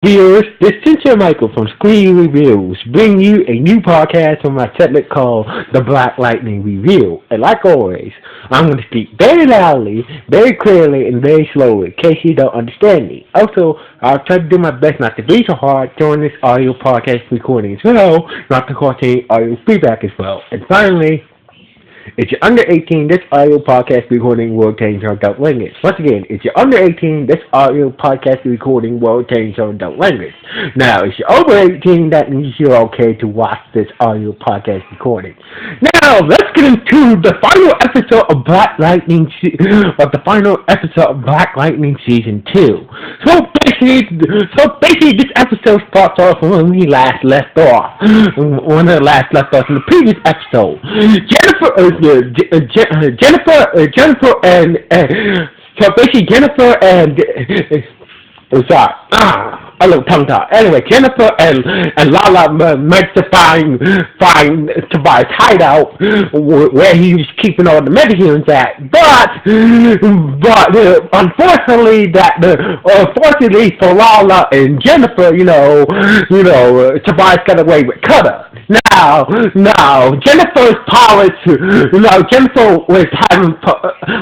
Viewers, this is Cynthia Michael from Screen Reviews, bringing you a new podcast from my segment called The Black Lightning Review. And like always, I'm going to speak very loudly, very clearly, and very slowly in case you don't understand me. Also, I'll try to do my best not to be so hard during this audio podcast recording as well, not to cause any audio feedback as well. And finally, if you're under 18, this audio podcast recording will contain some adult language. Once again, if you're under 18, this audio podcast recording will contain some adult language. Now, if you're over 18, that means you're okay to watch this audio podcast recording. Now, let's get into the final episode of Black Lightning Season 2. So basically, this episode starts off when we last left off. When I last left off in the previous episode. Jennifer and so basically Jennifer and sorry, a little tongue tie. Anyway, Jennifer and Lala managed to find Tobias' hideout where he was keeping all the metahumans at. But unfortunately for Lala and Jennifer, Tobias got away with Cutter. Now, Jennifer's powers. Jennifer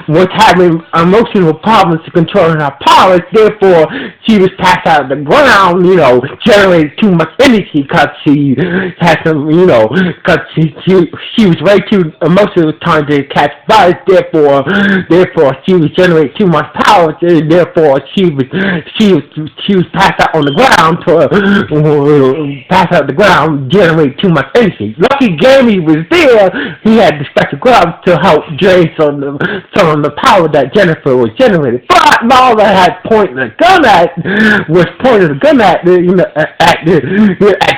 was having emotional problems to controlling her powers. Therefore, she was passed out of the ground. Generated too much energy because she had some. Because she was way too emotional trying to catch buzz. Therefore, she was generating too much power. Therefore, she was passed out on the ground generate too much energy. Lucky Gammy was there. He had the special gloves to help drain some of the power that Jennifer was generating. But Lala had pointed a gun at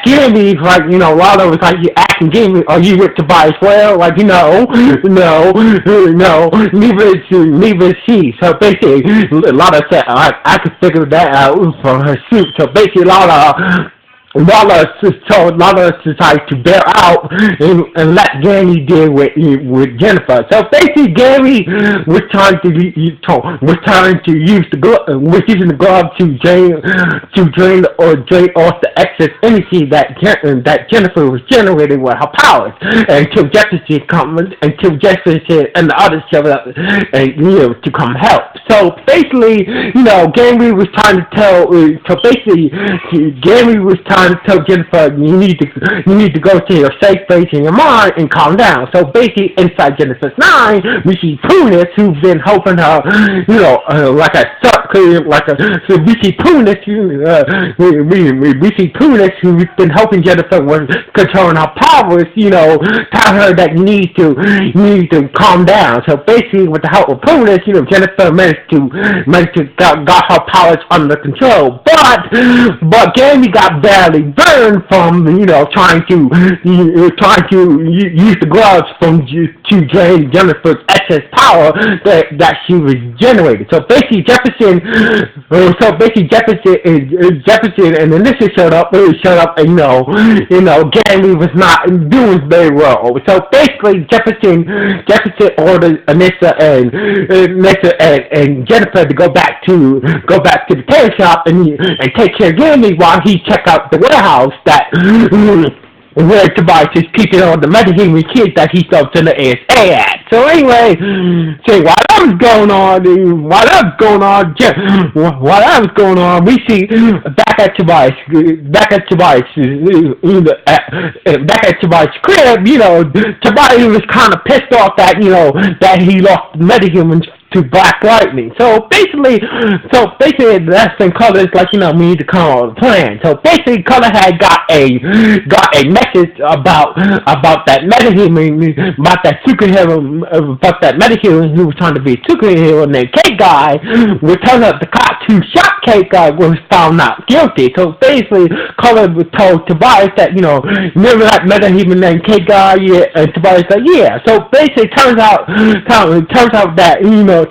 Gammy. Like, Lala was like, you asking Gammy, are you with Tobias well? Like, no, neither is she. So basically, Lala said, I could figure that out from her suit. So basically, Lala decided to bail out and let Gary deal with Jennifer. So basically, Gary was trying to use the glove to drain off the excess energy that Jennifer was generating with her powers until Jefferson and the others showed up and to come help. So basically, Gary was trying to tell. Gary was trying to tell Jennifer, you need to go to your safe place in your mind and calm down. So basically, inside Jennifer's mind, we see Punis, who's been helping her, we see Punis, who's been helping Jennifer with controlling her powers, tell her that you need to calm down. So basically, with the help of Punis, Jennifer managed to got her powers under control. But Gammy got badly burned from trying to use the gloves to drain Jennifer's excess power that she was generating. So basically Jefferson and Anissa showed up and Gary was not doing very well. So basically Jefferson ordered Anissa and Jennifer to go back to the tailor shop and take care of Gary while he checked out the warehouse where Tobias is keeping all the metahuman kids that he sold to the ASA at. So anyway, while that was going on, we see back at Tobias' crib, Tobias was kind of pissed off that he lost metahumans to Black Lightning. So basically that's when Color's like, we need to come up with a plan. So basically Color had got a message about that metahuman, about that metahuman who was trying to be a superhero named Cake Guy, was telling us the cops who shot Cake Guy was found not guilty. So basically Color was told Tobias that, remember that metahuman named Cake Guy? Yeah, and Tobias said, yeah. So basically turns out that,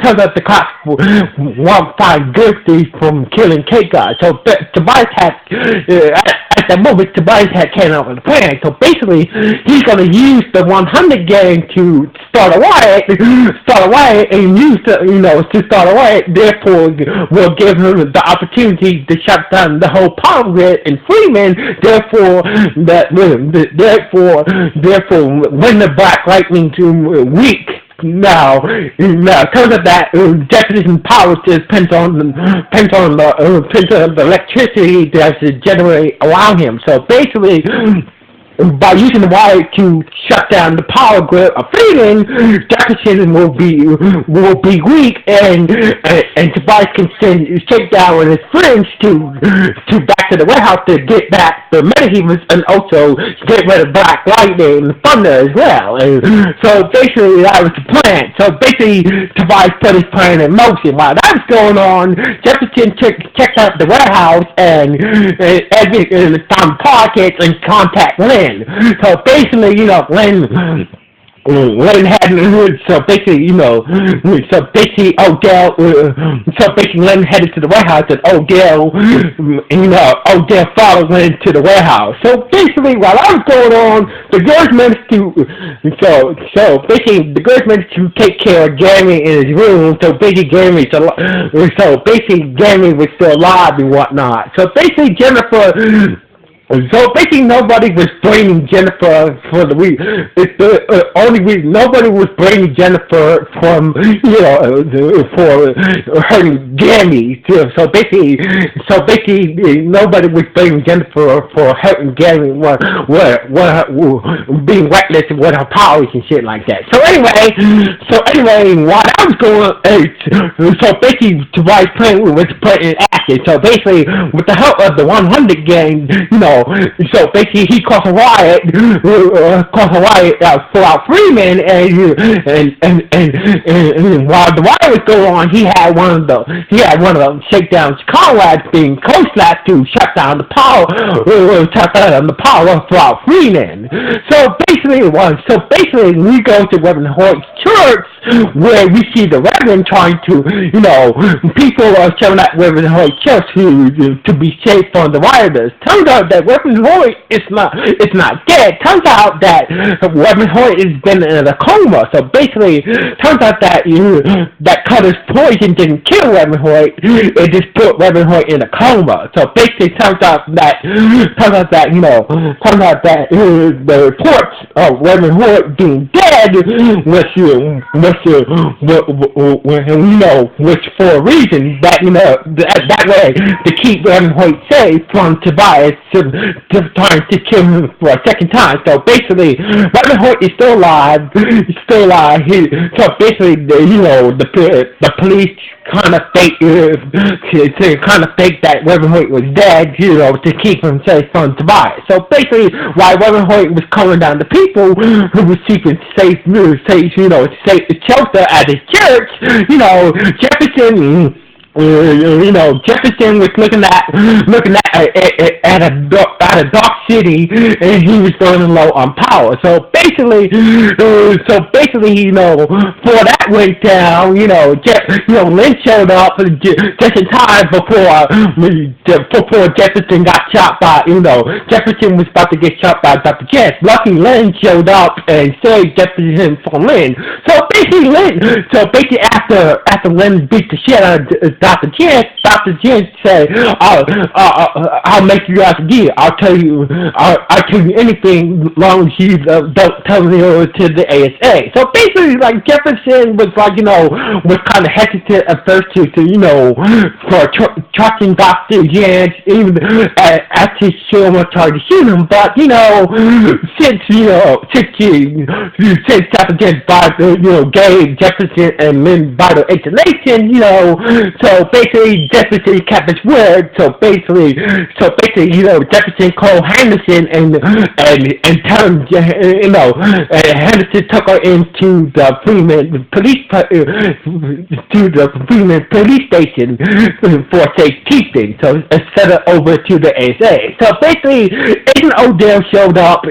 turns out the cops won't find guilty from killing Cake Guy. So Tobias had, at that moment, Tobias had came up with a plan. So basically, he's going to use the 100 gang to start a riot, and use to start a riot. Therefore, will give him the opportunity to shut down the whole power grid in Freeman. Therefore, when the Black Lightning weak. Now, turns out that Jefferson power just depends on the electricity that's generated around him. So basically, by using the wire to shut down the power grid of Freeman, Jefferson will be weak, and Tobias can take down with his friends to back to the warehouse to get back the Metahumans and also get rid of Black Lightning and Thunder as well. And so basically that was the plan. So basically Tobias put his plan in motion. While that was going on, Jefferson checked out the warehouse and found pockets and contact Lynn. So basically, Lynn had Lynn headed to the warehouse, and Odell followed Lynn to the warehouse. So basically, while that was going on, the girls managed to take care of Gary in his room. So basically, Gary was still alive and whatnot. So basically, nobody was blaming Jennifer for the week. Nobody was blaming Jennifer for hurting Gary. So basically, nobody was blaming Jennifer for hurting Gary, being reckless with her powers and shit like that. So anyway, while that was going on, Tobias' plan was put in action. So basically, with the help of the 100 gang, so basically he caused a riot throughout Freeman, and while the riot was going on, he had one of the shakedowns comrades being co-slapped to shut down the power throughout Freeman. So basically we go to Reverend Hoyt's church, where we see the Reverend trying to, people are showing up Reverend Hoyt's church to be safe from the rioters. Turns out that Reverend Hoyt is not dead. Turns out that Reverend Hoyt has been in a coma. So basically, turns out that Cutter's poison didn't kill Reverend Hoyt. It just put Reverend Hoyt in a coma. So basically, turns out that the reports of Reverend Hoyt being dead was for a reason that way to keep Reverend Hoyt safe from Tobias trying to kill him for a second time. So basically, Reverend Hoyt is still alive. So basically, the police kind of fake that Reverend Hoyt was dead, to keep him safe from Tobias. So basically, while Reverend Hoyt was calling down the people who were seeking safe shelter at his church, Jefferson was looking at a dark city, and he was going low on power. So basically, before that went down, Lynn showed up just in time before Jefferson got shot by, Jefferson was about to get shot by Dr. Jess. Lucky Lynn showed up and saved Jefferson from Lynn. So basically, after Lynn beat the shit out of Dr. Jess said, I'll make you guys forgive. I'll tell you anything as long as you don't tell me over to the ASA. So basically, Jefferson was was kind of hesitant at first for trusting Dr. Jess, even after she almost tried to shoot him. But since Dr. Jess gave Jefferson and Lynn vital explanation, so basically Jefferson kept his word. So basically, Jefferson called Henderson and Henderson took her into the Freeman police station for safekeeping. So instead of over to the ASA. So basically, Agent Odell showed up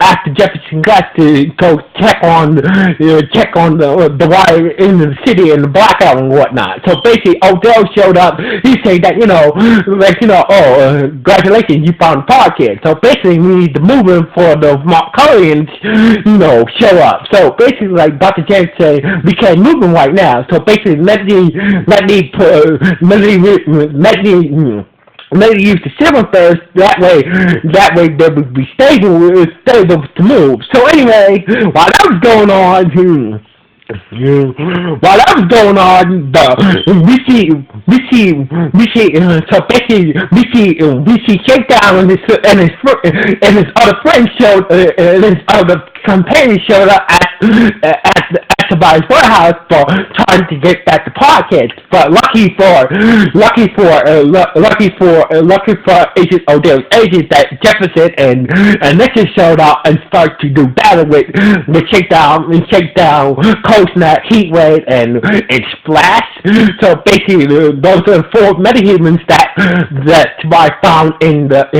after Jefferson got to go check on the wire in the city, and the blackout whatnot. So basically, Odell showed up. He said that, congratulations, you found the podcast. So basically, we need to move him for the Mark Cohen, show up. So basically, like Dr. James said, we can't move him right now. So basically, let me use the silver first. That way they would be stable to move. So anyway, while that was going on, we see Shakedown and his other friends and his other companions showed up at Tobias' warehouse for trying to get back the podcast. But lucky for Agent Odell's agent, that Jefferson and Nixon showed up and started to do battle with Shakedown, Cold Snap, Heatwave, and Splash. So basically, those are the 4 metahumans that Tobias found in that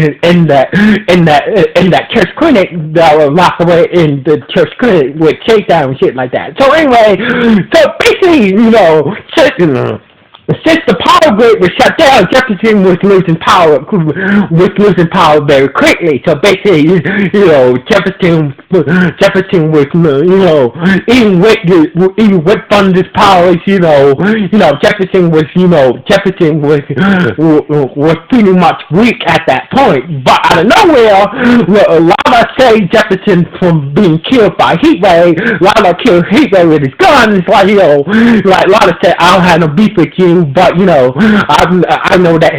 church clinic that were locked away in the church clinic with Shakedown and shit like that. So anyway, basically, since the power grid was shut down, Jefferson was losing power very quickly. So basically, Jefferson was, even with Thunder's powers, Jefferson was pretty much weak at that point. But out of nowhere, Lava saved Jefferson from being killed by Heatwave. Lava killed Heatwave with his gun. It's like, like Lava said, I don't have no beef with you. But I know that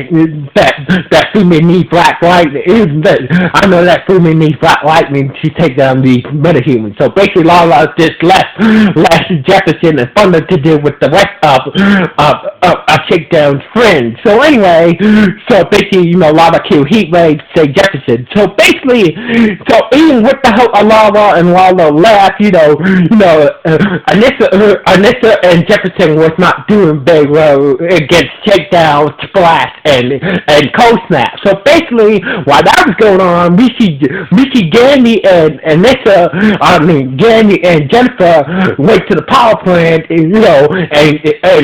Freeman needs Black Lightning. I know that Freeman needs Black Lightning to take down the metahumans. So basically, Lala just left Jefferson and Thunder to deal with the rest of Shakedown's friends. So anyway, Lava killed Heatwave, save Jefferson. So basically, even with the help of Lava and Lala left, Anissa and Jefferson was not doing very well against Shakedown, Splash, and Cold Snap. So basically, while that was going on, we see Gandhi and Jennifer went to the power plant, and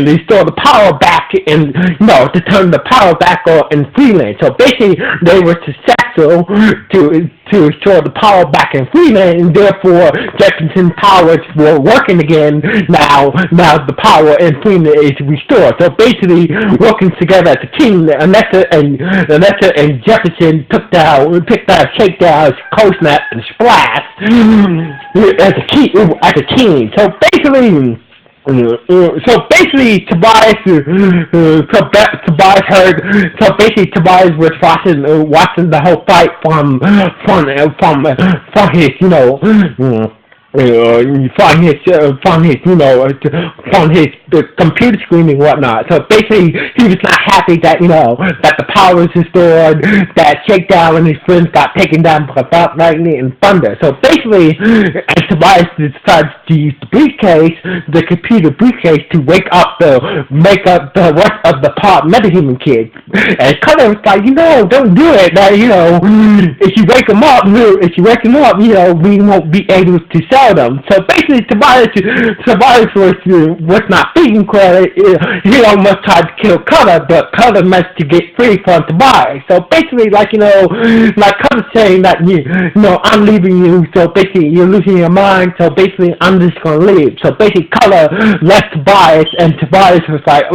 restore the power back, and to turn the power back on in Freeland. So basically, they were successful to restore the power back in Freeland, and therefore Jefferson's powers were working again. Now the power in Freeland is restored. So basically, working together as a team, Anessa and Jefferson picked out Shakedown, Cold Snap, and Splash as a team. So basically, Tobias was watching the whole fight from his, from his computer screen and whatnot. So basically, he was not happy that that the power was restored, that Shakedown and his friends got taken down by Black Lightning and Thunder. So basically, as Tobias decided to use the computer briefcase, to wake up the rest of the part metahuman kids. And Cutter was like, don't do it. If you wake them up, we won't be able to sell them. So basically, Tobias was not feeling credit. He almost tried to kill Cutter, but Cutter managed to get free from Tobias. So basically, like Cutter saying that I'm leaving you. So basically, you're losing your mind. So basically, I'm just gonna leave. So basically, Cutter left Tobias, and Tobias was like,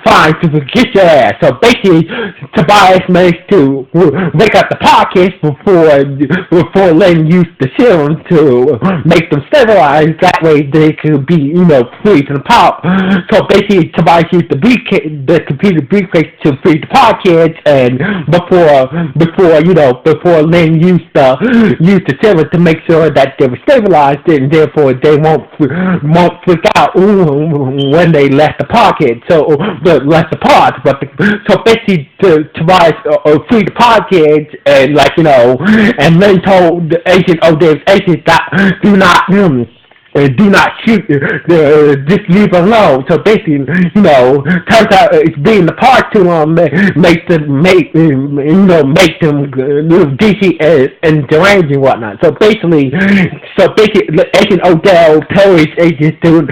fine, to forget your ass. So basically, Tobias managed to wake up the podcast before letting use the serum to make them stabilize. That way they could be, free from the power. So basically, Tobias used the computer briefcase to free the podcast, and before Lynn used the serum to make sure that they were stabilized, and therefore they won't freak out when they left the podcast. So left the pod. So basically, Tobias freed the podcast, and and then told Agent Odell's agent that do not do not shoot, just leave alone. So basically, turns out it's being the part too long make them make them DC and deranged and whatnot. So basically, Agent Odell tells agents don't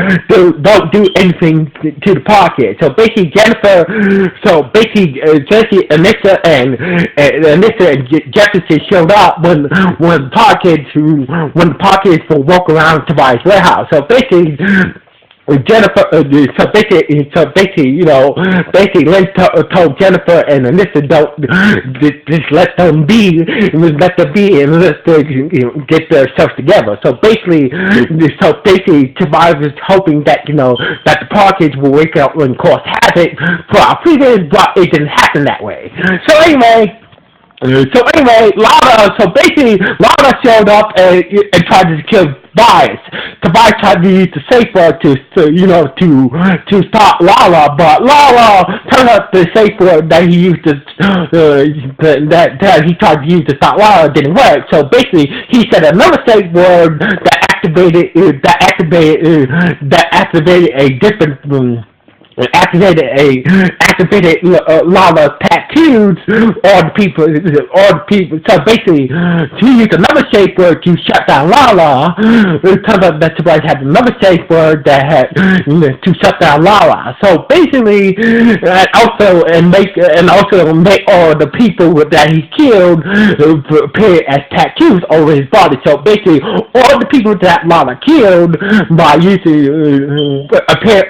do anything to the podcast. So basically, Jesse, Anissa, and Jefferson showed up when the podcast will walk around Tobias' warehouse. So basically, Jennifer, Lynn told Jennifer and Anissa don't just let them be, and let them get themselves together. So basically, Tobias is hoping that that the Parkers will wake up and cause havoc for our previous, but it didn't happen that way. So anyway, Lana showed up and tried to kill Tobias. Tobias tried to use the safe word to stop Lala, but Lala turned out the safe word that he used that he tried to use to stop Lala didn't work. So basically, he said another safe word that activated a different. Activated Lala's tattoos on the people. So basically, he used another safe word to shut down Lala. It turns out that Tobias had another safe word that had to shut down Lala. So basically, and also make all the people that he killed appear as tattoos over his body. So basically, all the people that Lala killed by using appear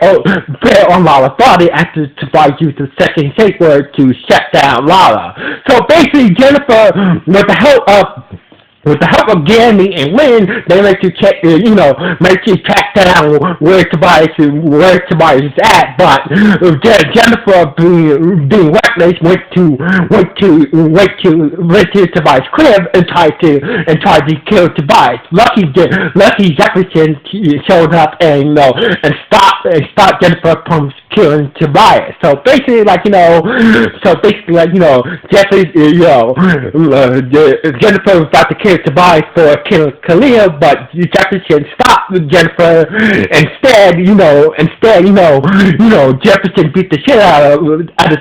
on Lala's body after Tobias used the second safe word to shut down Lala. So basically, Jennifer, with the help of Gammy and Lynn, they let you check, track down where Tobias is at. But Jennifer, being reckless, went to Tobias' crib and tried to kill Tobias. Lucky Jefferson showed up and stopped Jennifer from killing Tobias. So basically, Jennifer was about to kill Tobias for killing Khalil, but Jefferson stopped Jennifer. Instead, Jefferson beat the shit out of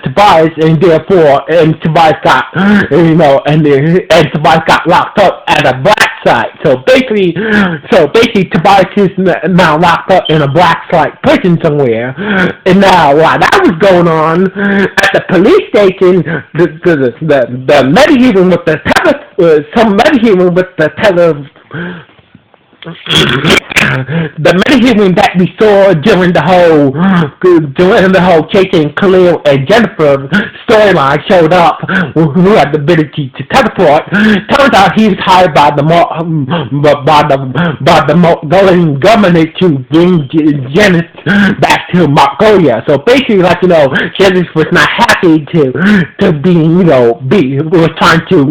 Tobias, and Tobias got, and Tobias got locked up at a black site. So basically, Tobias is now locked up in a black site prison somewhere. And now, while that was going on at the police station, the metahuman with the metahuman that we saw during the whole chasing Khalil and Jennifer storyline showed up, who had the ability to teleport. Turns out he was hired by the Mongolian government to bring Janice back to Mongolia. So basically, Janice was not happy to trying to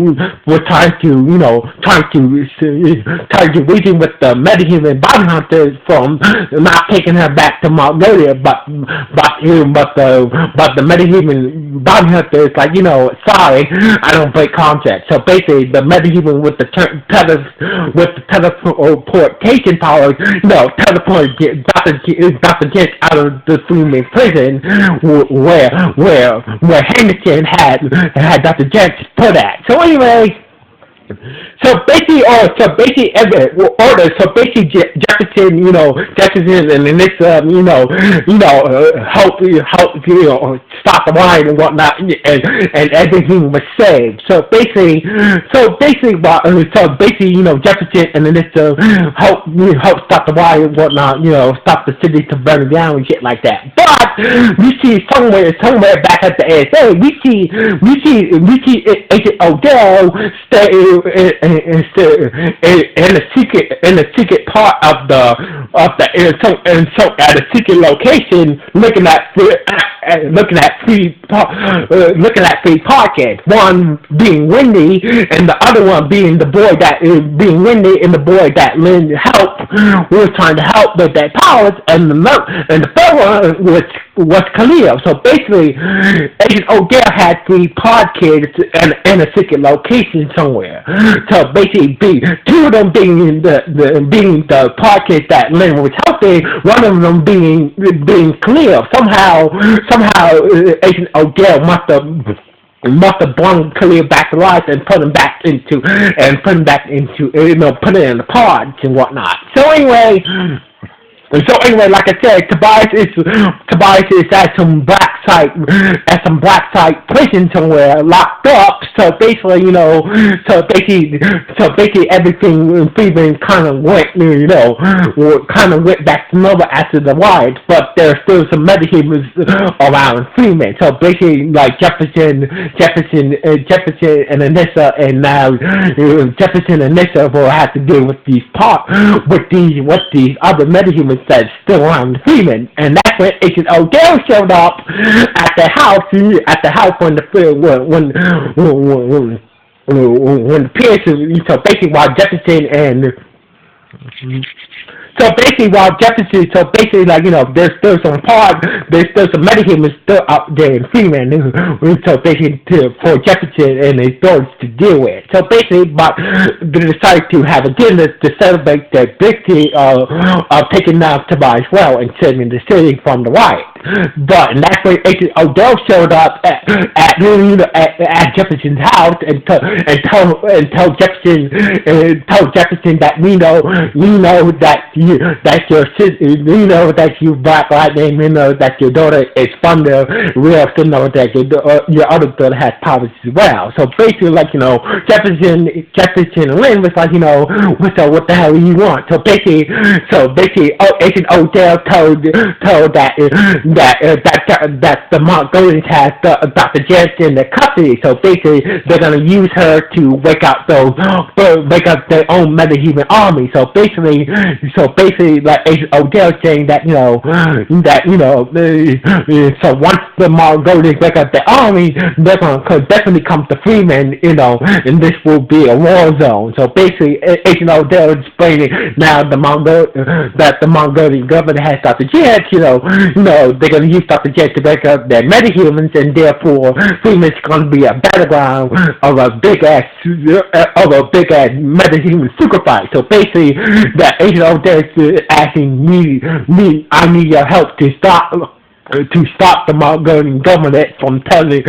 reason with the metahuman bounty hunters from not taking her back to Mongolia, but the metahuman bounty hunter is sorry, I don't break contract. So basically, the metahuman with the teleportation powers, teleported Dr. Jent out of the Freeman prison where Henderson had Dr. Jent put at. So anyway. So basically, Jefferson and this, help stop the riot and whatnot, and everything was saved. So basically, Jefferson and this help stop the riot and whatnot, stop the city to burn down and shit like that. But we see somewhere back at the ASA, we see Agent Odell stay in a secret part of at a secret location, looking at three podcasts. One being Wendy, and the other one being the boy that being Wendy, and the boy that Lynn was trying to help with their powers, and the third one was Khalil. So basically, Agent Odell had three podcasts in a secret location somewhere. So basically, two of them being the podcast that Lynn was hosting, one of them being clear. Somehow, Agent Odell must have blown Khalil back to life and put him back into put it in the pods and whatnot. So anyway, like I said, Tobias is at some black site prison somewhere, locked up. So basically, everything Freeman kind of went back to normal after the riots, but there's still some metahumans around Freeman. So basically, like Jefferson and Anissa, and now Jefferson and Anissa will have to deal with these other metahumans that's still around Freeman, and that's when Agent Odell showed up at the house when the film when Pearson, so basically while Jefferson and there's still some metahumans still out there in Freeman, so basically for Jefferson and his daughters to deal with. So basically, but they decided to have a dinner to celebrate their victory of taking down Tobias Well and saving the city from the riot. But that's when Agent Odell showed up at Jefferson's house and told Jefferson that we know that you Black Lightning, that your daughter is from the real, that your other daughter has powers as well. So basically, Jefferson and Lynn was like, what the hell do you want? So basically, Agent Odell told that the Mongolians has Dr. Jensen in their custody. So basically, they're gonna use her to wake up their own metahuman army. So basically, like Agent Odell saying that so once the Mongolians wake up their army, they're gonna definitely come to Freeman, and this will be a war zone. So basically, Agent Odell is explaining now that the Mongolian government has Dr. Jet, they're gonna use Dr. Jet to wake up their metahumans, and therefore Freeman's gonna be a battleground of a big ass metahuman super fight. So basically, that Agent Odell is asking me, I need your help to stop the Mongolian government from turning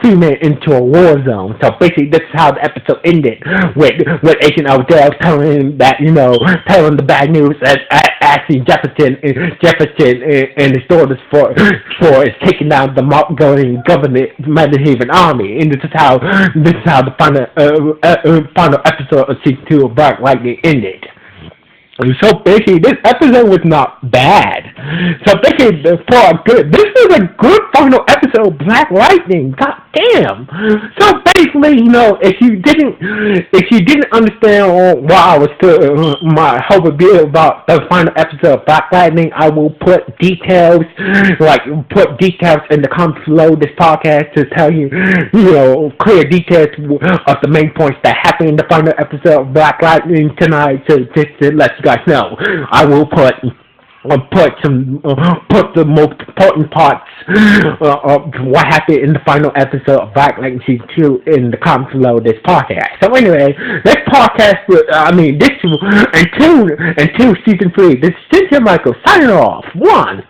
Freeman into a war zone. So basically, this is how the episode ended, with Agent Odell telling the bad news, asking Jefferson and his daughters for taking down the Mongolian government Metahaven army. And this is how the final episode of season 2 of Black Lightning ended. So basically, this episode was not bad. So basically, this was a good final episode of Black Lightning. God damn. So basically, if you didn't understand why I was my whole review about the final episode of Black Lightning, I will put details in the comments below this podcast to tell you, clear details of the main points that happened in the final episode of Black Lightning tonight. So just to let you guys know, I will put the most important parts of what happened in the final episode of Black Lightning Season 2 in the comments below this podcast. So anyway, this podcast, until Season 3, this is Cynthia Michael signing off. 1.